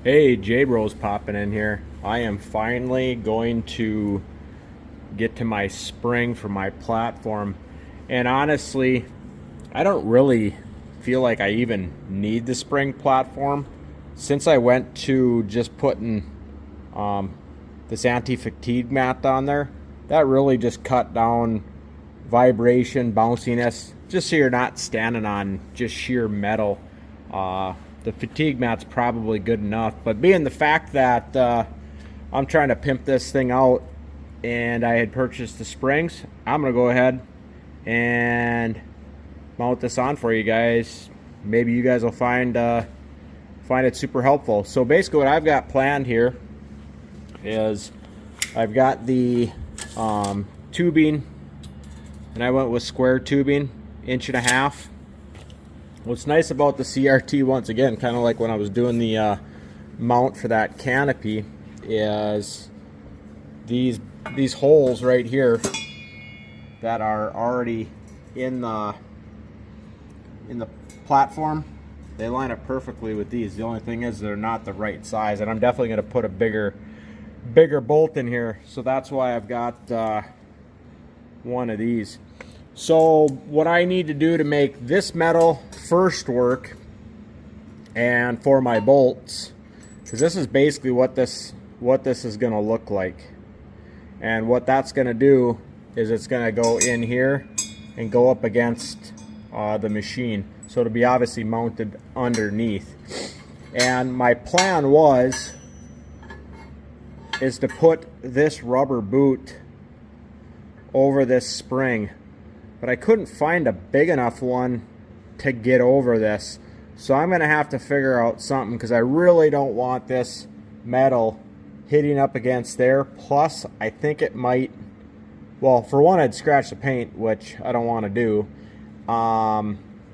Hey, J-Bro's popping in here. I am finally going to get to my spring for my platform. And honestly, I don't really feel like I even need the spring platform. Since I went to just putting um, this anti-fatigue mat on there, that really just cut down vibration, bounciness, just so you're not standing on just sheer metal. The fatigue mat's probably good enough, but being the fact that I'm trying to pimp this thing out and I had purchased the springs, I'm gonna go ahead and mount this on for you guys. Maybe you guys will find it super helpful. So basically what I've got planned here is I've got the tubing, and I went with square tubing, 1.5 inches. What's nice about the CRT, once again, kind of like when I was doing the mount for that canopy, is these holes right here that are already in the platform. They line up perfectly with these. The only thing is they're not the right size, and I'm definitely going to put a bigger bolt in here. So that's why I've got one of these. So what I need to do to make this metal first work, and for my bolts, because this is basically what this is going to look like, and what that's going to do is it's going to go in here and go up against the machine, so it'll be obviously mounted underneath. And my plan is to put this rubber boot over this spring, but I couldn't find a big enough one to get over this. So I'm gonna have to figure out something, because I really don't want this metal hitting up against there. Plus, I think it might, well, for one, I'd scratch the paint, which I don't want to do.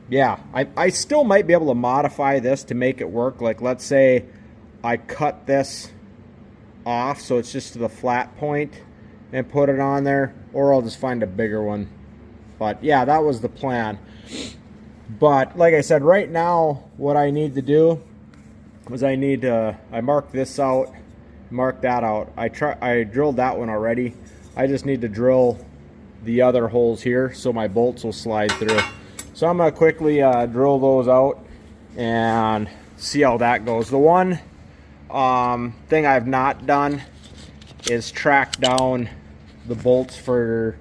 Yeah, I still might be able to modify this to make it work. Like, let's say I cut this off so it's just to the flat point and put it on there, or I'll just find a bigger one. But yeah, that was the plan. But like I said, right now what I need to do is I marked this out, mark that out. I drilled that one already. I just need to drill the other holes here so my bolts will slide through. So I'm gonna quickly drill those out and see how that goes. The one thing I've not done is track down the bolts for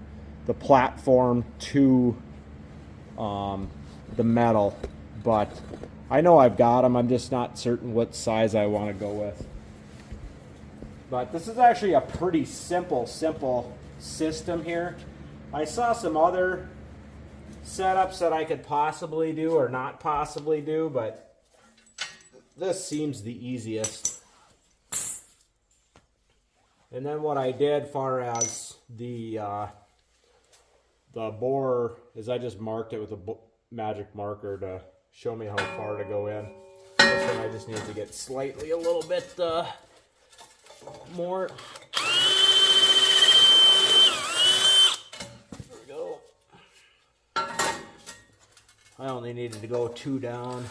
the platform to the metal, but I know I've got them. I'm just not certain what size I want to go with. But this is actually a pretty simple system here. I saw some other setups that I could possibly do or not possibly do, but this seems the easiest. And then what I did far as the bore is I just marked it with a magic marker to show me how far to go in. This one I just need to get slightly a little bit more. There we go. I only needed to go 2 down.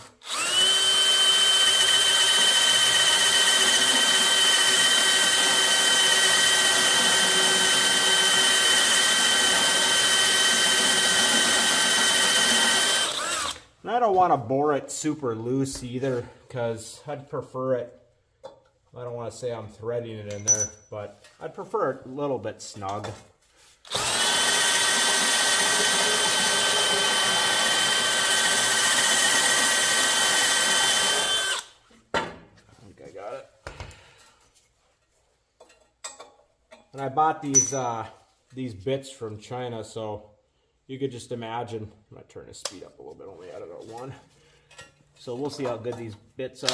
And I don't want to bore it super loose either, because I'd prefer it, I don't want to say I'm threading it in there, but I'd prefer it a little bit snug. I think I got it. And I bought these bits from China, so you could just imagine. I'm going to turn the speed up a little bit, only added a 1. So we'll see how good these bits are.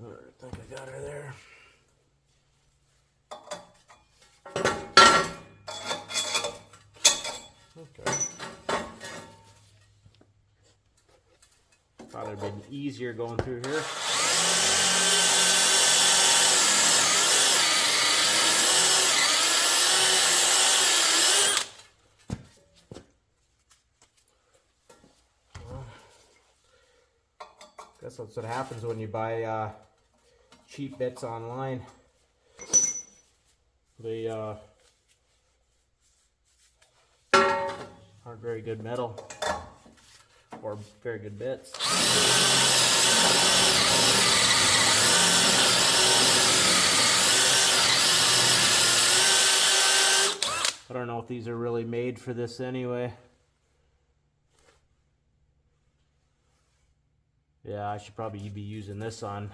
Alright, I think I got her there. Okay. Thought it'd been easier going through here. That's what happens when you buy cheap bits online. They aren't very good metal or very good bits. I don't know if these are really made for this anyway. Yeah, I should probably be using this on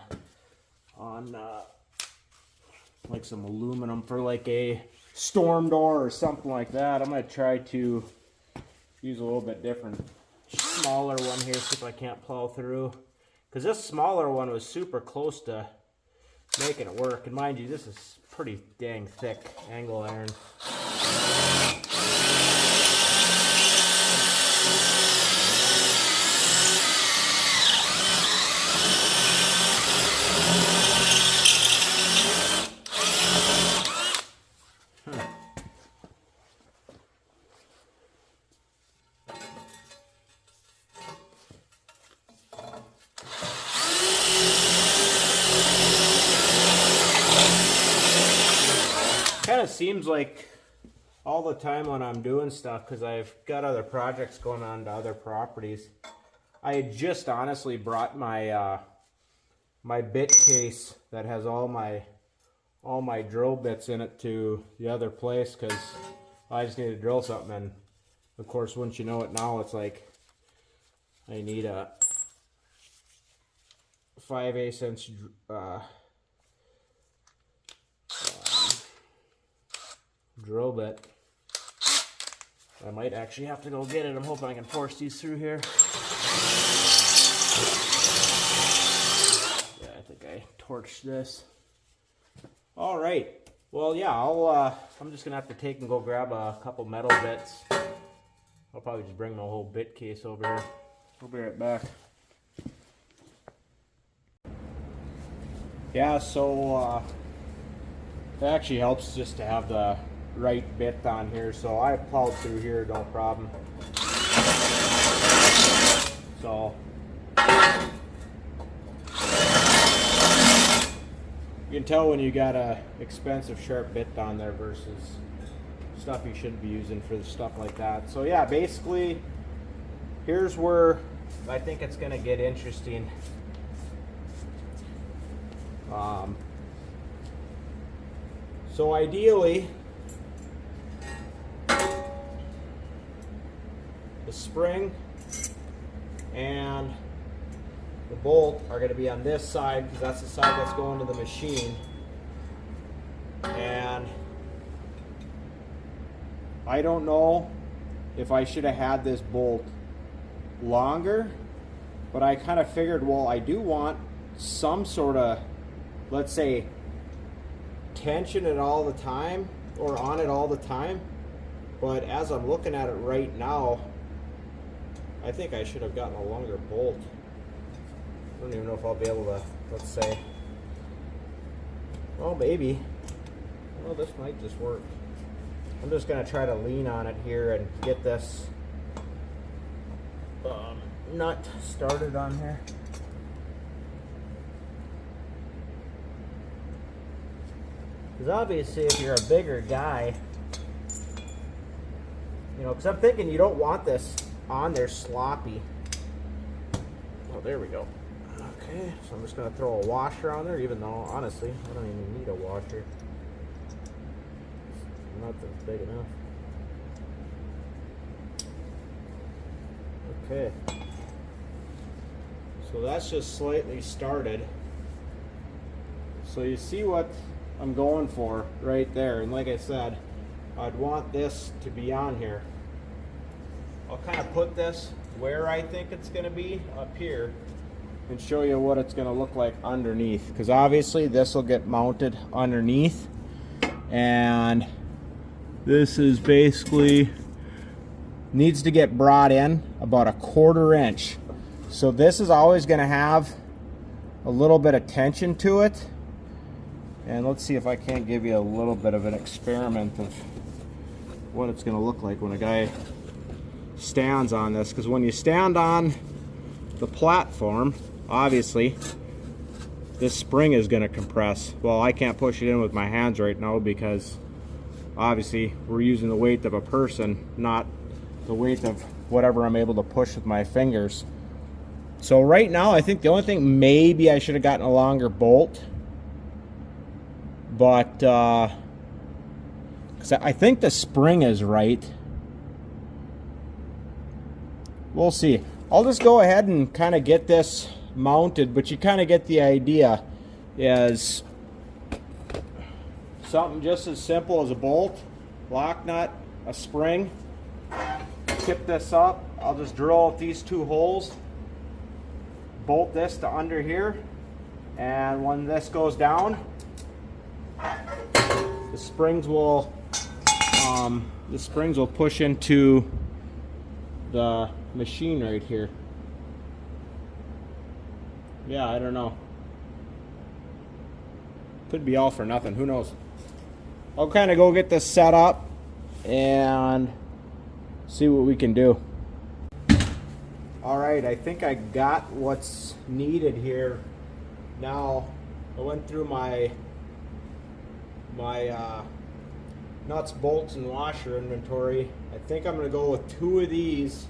like some aluminum for like a storm door or something like that. I'm gonna try to use a little bit different, smaller one here, see if I can't plow through. Because this smaller one was super close to making it work. And mind you, this is pretty dang thick angle iron. Kind of seems like all the time when I'm doing stuff, because I've got other projects going on to other properties, I had just honestly brought my my bit case that has all my drill bits in it to the other place, because I just need to drill something. And of course, once you know it now, it's like I need a 5/8 inch drill bit. I might actually have to go get it. I'm hoping I can force these through here. Yeah, I think I torched this. All right. Well, yeah, I'm just gonna have to take and go grab a couple metal bits. I'll probably just bring my whole bit case over here. I'll be right back. Yeah, so it actually helps just to have the right bit on here, so I plowed through here no problem. So you can tell when you got a expensive sharp bit on there versus stuff you shouldn't be using for stuff like that. So yeah, basically here's where I think it's gonna get interesting. So ideally, the spring and the bolt are going to be on this side, because that's the side that's going to the machine. And I don't know if I should have had this bolt longer, but I kind of figured, well, I do want some sort of, let's say, tension it all the time or on it all the time. But as I'm looking at it right now, I think I should have gotten a longer bolt. I don't even know if I'll be able to, let's say, well, maybe. Well, this might just work. I'm just going to try to lean on it here and get this nut started on here. Because obviously if you're a bigger guy, you know, because I'm thinking you don't want this on there sloppy. Oh, there we go. Okay, so I'm just going to throw a washer on there, even though, honestly, I don't even need a washer. Nothing's big enough. Okay. So that's just slightly started. So you see what I'm going for right there. And like I said, I'd want this to be on here. I'll kind of put this where I think it's going to be up here and show you what it's going to look like underneath, because obviously this will get mounted underneath, and this is basically needs to get brought in about 1/4 inch. So this is always going to have a little bit of tension to it. And let's see if I can't give you a little bit of an experiment of what it's going to look like when a guy stands on this. Because when you stand on the platform, obviously this spring is going to compress. Well, I can't push it in with my hands right now because obviously we're using the weight of a person, not the weight of whatever I'm able to push with my fingers. So right now I think the only thing, maybe I should have gotten a longer bolt, but 'cause I think the spring is right. We'll see. I'll just go ahead and kind of get this mounted, but you kind of get the idea. Is something just as simple as a bolt, lock nut, a spring. Tip this up. I'll just drill out these two holes, bolt this to under here, and when this goes down, the springs will push into the machine right here. Yeah, I don't know. Could be all for nothing. Who knows? I'll kind of go get this set up and see what we can do. All right, I think I got what's needed here. Now, I went through my nuts, bolts, and washer inventory. I think I'm going to go with 2 of these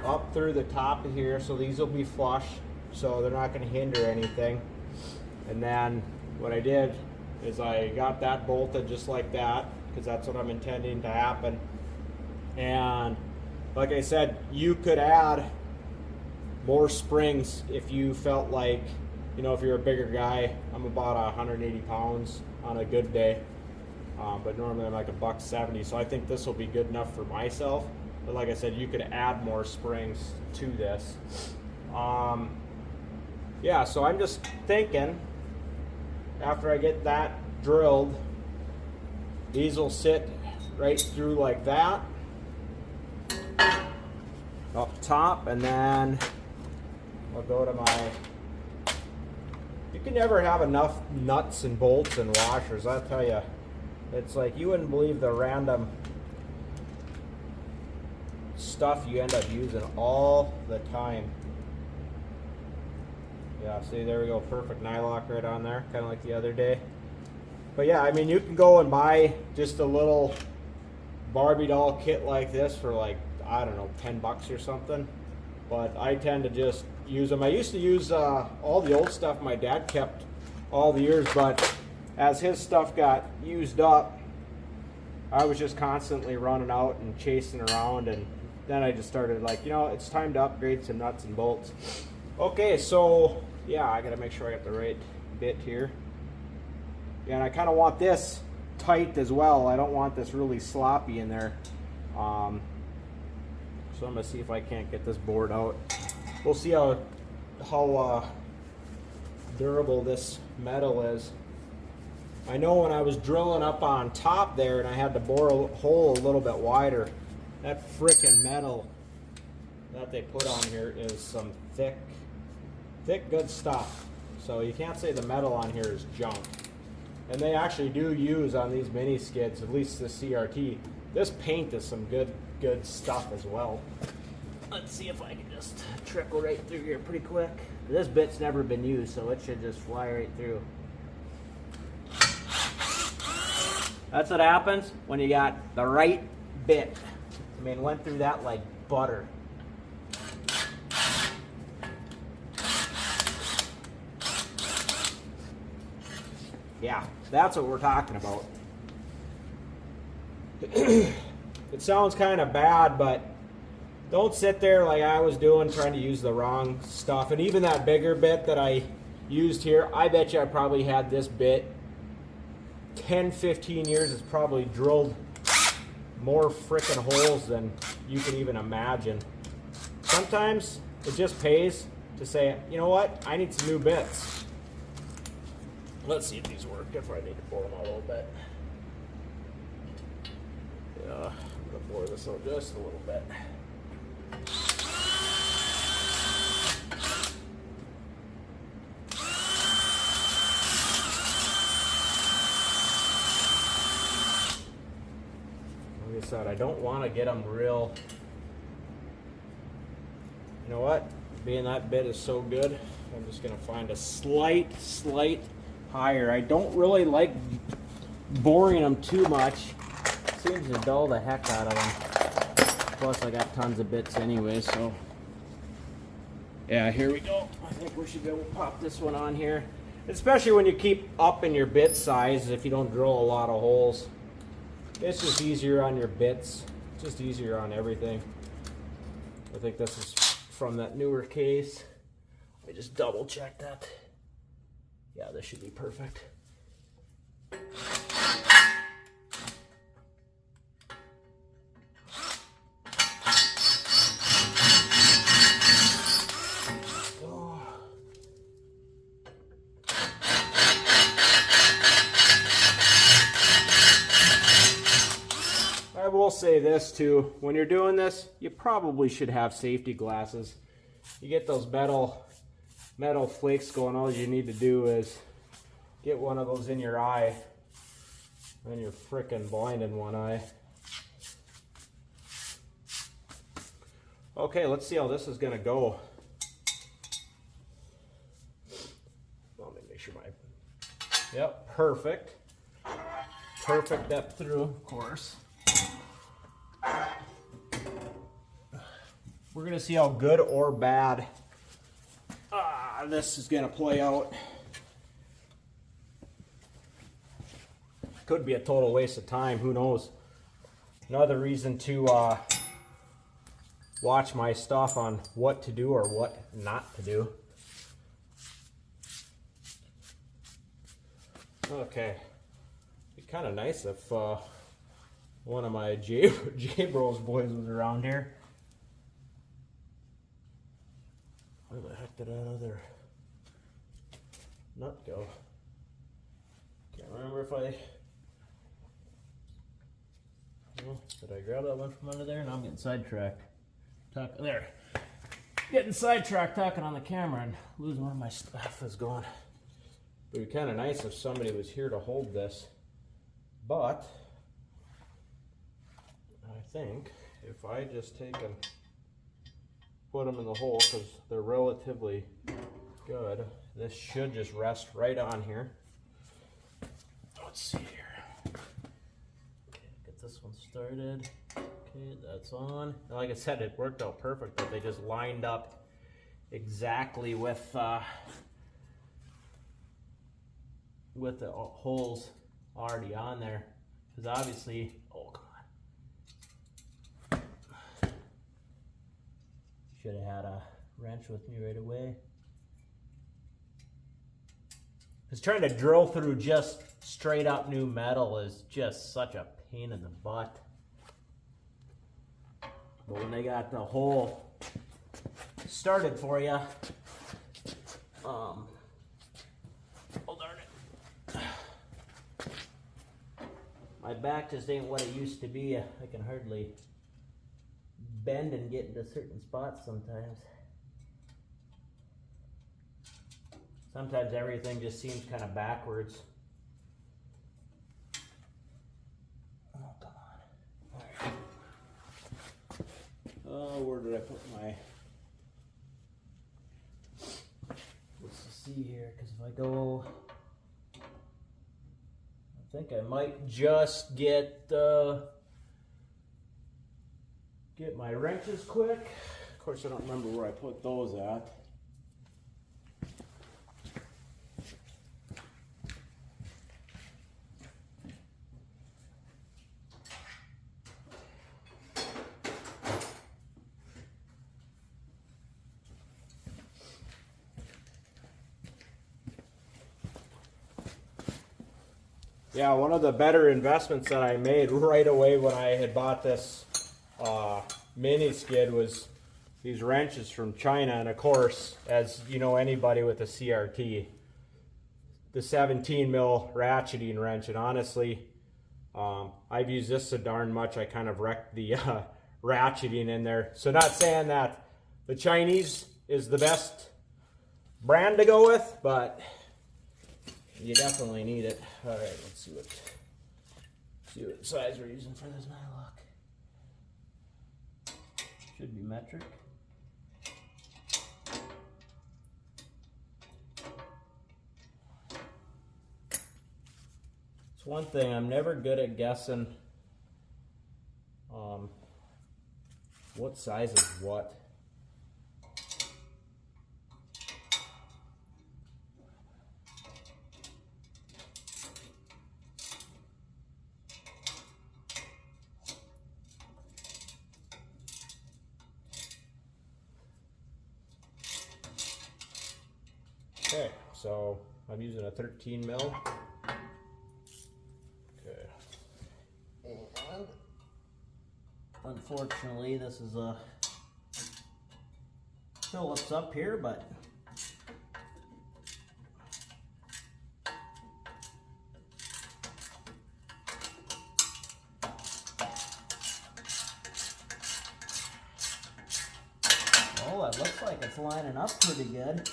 up through the top of here, so these will be flush, so they're not going to hinder anything. And then what I did is I got that bolted just like that, because that's what I'm intending to happen. And like I said, you could add more springs if you felt like, you know, if you're a bigger guy. I'm about 180 pounds on a good day, but normally I'm like $170, so I think this will be good enough for myself. But like I said, you could add more springs to this. Yeah, so I'm just thinking, after I get that drilled, these will sit right through like that up top, and then I'll go to my, you can never have enough nuts and bolts and washers, I'll tell you. It's like, you wouldn't believe the random stuff you end up using all the time. Yeah, see, there we go, perfect nylock right on there, kind of like the other day. But yeah, I mean, you can go and buy just a little Barbie doll kit like this for like, I don't know, 10 bucks or something. But I tend to just use them. I used to use all the old stuff my dad kept all the years, but as his stuff got used up, I was just constantly running out and chasing around, and then I just started like, you know, it's time to upgrade some nuts and bolts. Okay, so yeah, I gotta make sure I got the right bit here. Yeah, and I kind of want this tight as well. I don't want this really sloppy in there. So I'm gonna see if I can't get this board out. We'll see how durable this metal is. I know when I was drilling up on top there and I had to bore a hole a little bit wider, that frickin' metal that they put on here is some thick good stuff. So you can't say the metal on here is junk. And they actually do use on these mini skids, at least the CRT, this paint is some good stuff as well. Let's see if I can just trickle right through here pretty quick. This bit's never been used, so it should just fly right through. That's what happens when you got the right bit. I mean, went through that like butter. Yeah, that's what we're talking about. It sounds kind of bad, but don't sit there like I was doing trying to use the wrong stuff. And even that bigger bit that I used here, I bet you I probably had this bit 10-15 years. It's probably drilled more frickin' holes than you can even imagine. Sometimes it just pays to say, you know what, I need some new bits. Let's see if these work, if I need to bore them out a little bit. Yeah, I'm gonna bore this out just a little bit. Like I said, I don't want to get them real. You know what? being that bit is so good, I'm just gonna find a slight higher. I don't really like boring them too much. Seems to dull the heck out of them. Plus I got tons of bits anyway, so. Yeah, here we go. I think we should be able to pop this one on here. Especially when you keep up in your bit size, if you don't drill a lot of holes. It's just easier on your bits. It's just easier on everything. I think this is from that newer case. Let me just double check that. Yeah, this should be perfect. I will say this too, when you're doing this, you probably should have safety glasses. You get those metal flakes going, all you need to do is get one of those in your eye, and you're frickin' blind in one eye. Okay, let's see how this is gonna go. Let me make sure yep, perfect. Perfect depth through, of course. We're gonna see how good or bad this is gonna play out. Could be a total waste of time, who knows. Another reason to watch my stuff on what to do or what not to do. Okay, it'd be kind of nice if one of my J-Bros boys was around here. Where the heck did that other nut go? Can't remember if I... Oh, did I grab that one from under there? No, I'm getting sidetracked. There. Getting sidetracked talking on the camera and losing where my stuff is going. It would be kind of nice if somebody was here to hold this. But I think if I just take and put them in the hole, because they're relatively good, this should just rest right on here. Let's see here. Okay, get this one started. Okay, that's on. Like I said, it worked out perfect that they just lined up exactly with the holes already on there. Because obviously, oh come on. Should have had a wrench with me right away. Because trying to drill through just straight up new metal is just such a pain in the butt. But when they got the hole started for you, oh darn it. My back just ain't what it used to be. I can hardly bend and get into certain spots sometimes. Sometimes everything just seems kind of backwards. Oh, come on. All right. Oh, where did I put my... Let's see here, because if I go... I think I might just get my wrenches quick. Of course, I don't remember where I put those at. Yeah, one of the better investments that I made right away when I had bought this mini skid was these wrenches from China. And of course, as you know, anybody with a CRT, the 17 mil ratcheting wrench. And honestly, I've used this so darn much, I kind of wrecked the ratcheting in there. So not saying that the Chinese is the best brand to go with, but you definitely need it. All right, let's see what size we're using for this nylock. Should be metric. one thing, I'm never good at guessing what size is what. Okay, so I'm using a 13 mil. Okay. And unfortunately, this is a Phillips up here, but oh, it looks like it's lining up pretty good.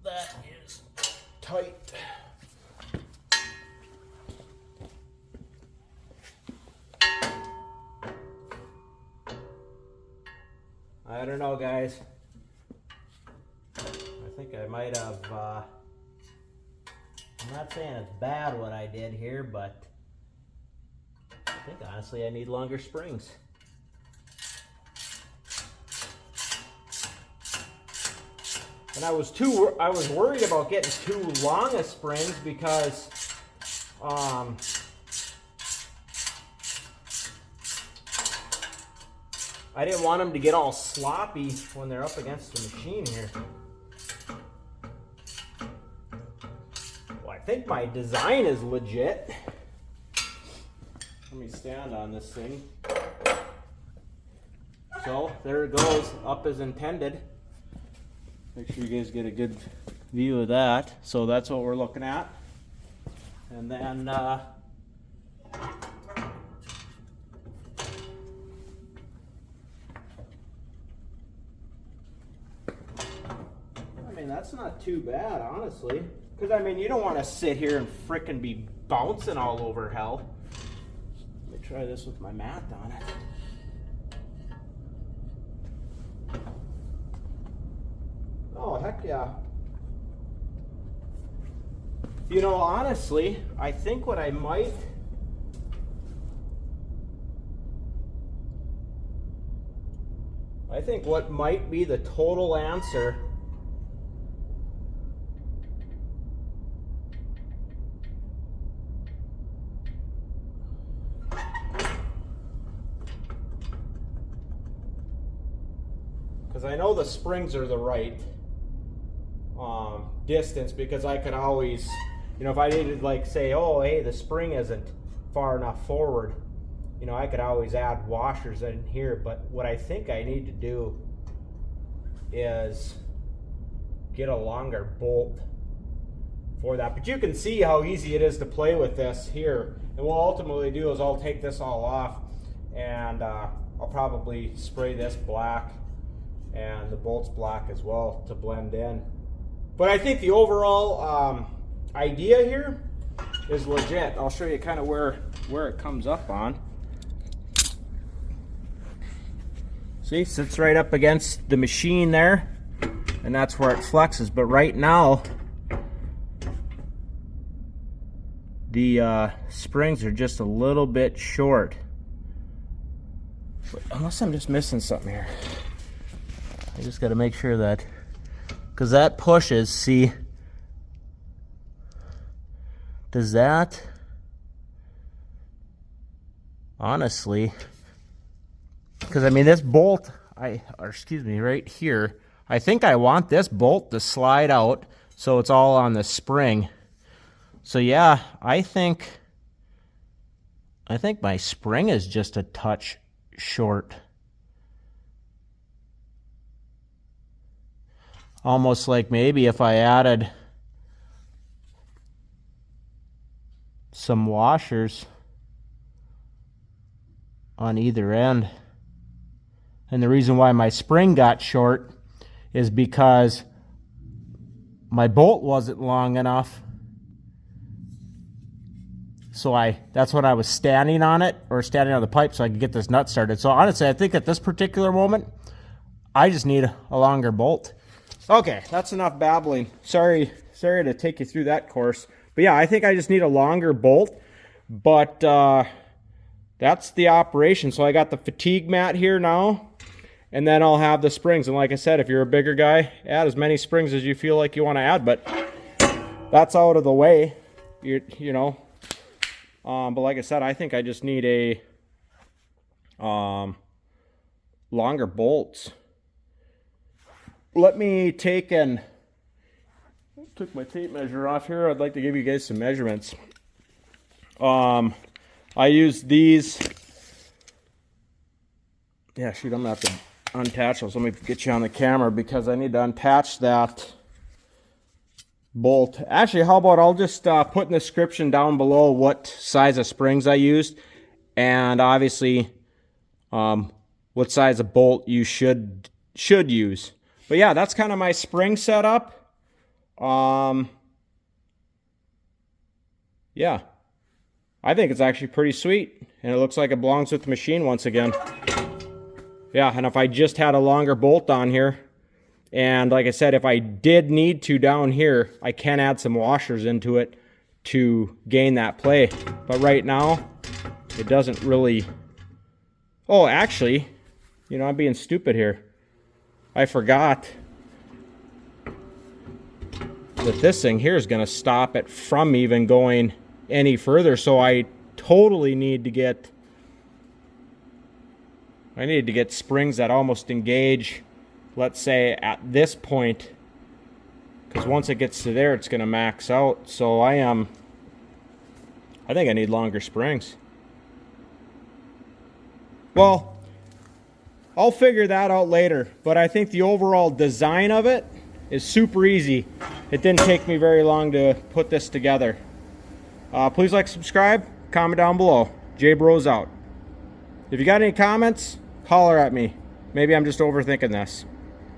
That is tight. I don't know, guys. I think I might have, I'm not saying it's bad what I did here, but I think honestly I need longer springs. And I was worried about getting too long of springs because I didn't want them to get all sloppy when they're up against the machine here. Well, I think my design is legit. Let me stand on this thing. So there it goes, up as intended. Make sure you guys get a good view of that. So that's what we're looking at. And then I mean, that's not too bad, honestly. Because I mean, you don't want to sit here and frickin' be bouncing all over hell. Let me try this with my mat on it. Oh, heck yeah. You know, honestly, I think what I might... I think what might be the total answer because I know the springs are the right distance, because I could always, you know, if I needed, like, say, oh, hey, the spring isn't far enough forward, you know, I could always add washers in here. But what I think I need to do is get a longer bolt for that. But you can see how easy it is to play with this here. And what I'll ultimately do is I'll take this all off, and I'll probably spray this black and the bolts black as well to blend in. But I think the overall idea here is legit. I'll show you kind of where it comes up on. See, sits right up against the machine there, and that's where it flexes. But right now, the springs are just a little bit short. But unless I'm just missing something here. I just got to make sure that, because that pushes, see, does that, honestly, because I mean this bolt, right here, I think I want this bolt to slide out so it's all on the spring. So yeah, I think my spring is just a touch short. Almost like maybe if I added some washers on either end. And the reason why my spring got short is because my bolt wasn't long enough. So that's when I was standing on it, or standing on the pipe, so I could get this nut started. So honestly, I think at this particular moment, I just need a longer bolt. Okay, that's enough babbling. Sorry to take you through that course. But yeah, I think I just need a longer bolt. But that's the operation. So I got the fatigue mat here now, and then I'll have the springs. And like I said, if you're a bigger guy, add as many springs as you feel like you want to add. But that's out of the way, you know. But like I said, I think I just need a longer bolts. Let me took my tape measure off here. I'd like to give you guys some measurements. I use these. Yeah, shoot, I'm gonna have to unattach those. Let me get you on the camera because I need to unattach that bolt. Actually, how about I'll just put in the description down below what size of springs I used, and obviously what size of bolt you should use. But yeah, that's kind of my spring setup. Yeah, I think it's actually pretty sweet, and it looks like it belongs with the machine once again. Yeah, and if I just had a longer bolt on here, and like I said, if I did need to down here, I can add some washers into it to gain that play. But right now, it doesn't really... Oh, actually, you know, I'm being stupid here. I forgot that this thing here is going to stop it from even going any further. So I totally need to get... I need to get springs that almost engage, let's say, at this point, because once it gets to there, it's going to max out. So I think I need longer springs. Well, I'll figure that out later, but I think the overall design of it is super easy. It didn't take me very long to put this together. Please like, subscribe, comment down below. J Bros out. If you got any comments, holler at me. Maybe I'm just overthinking this.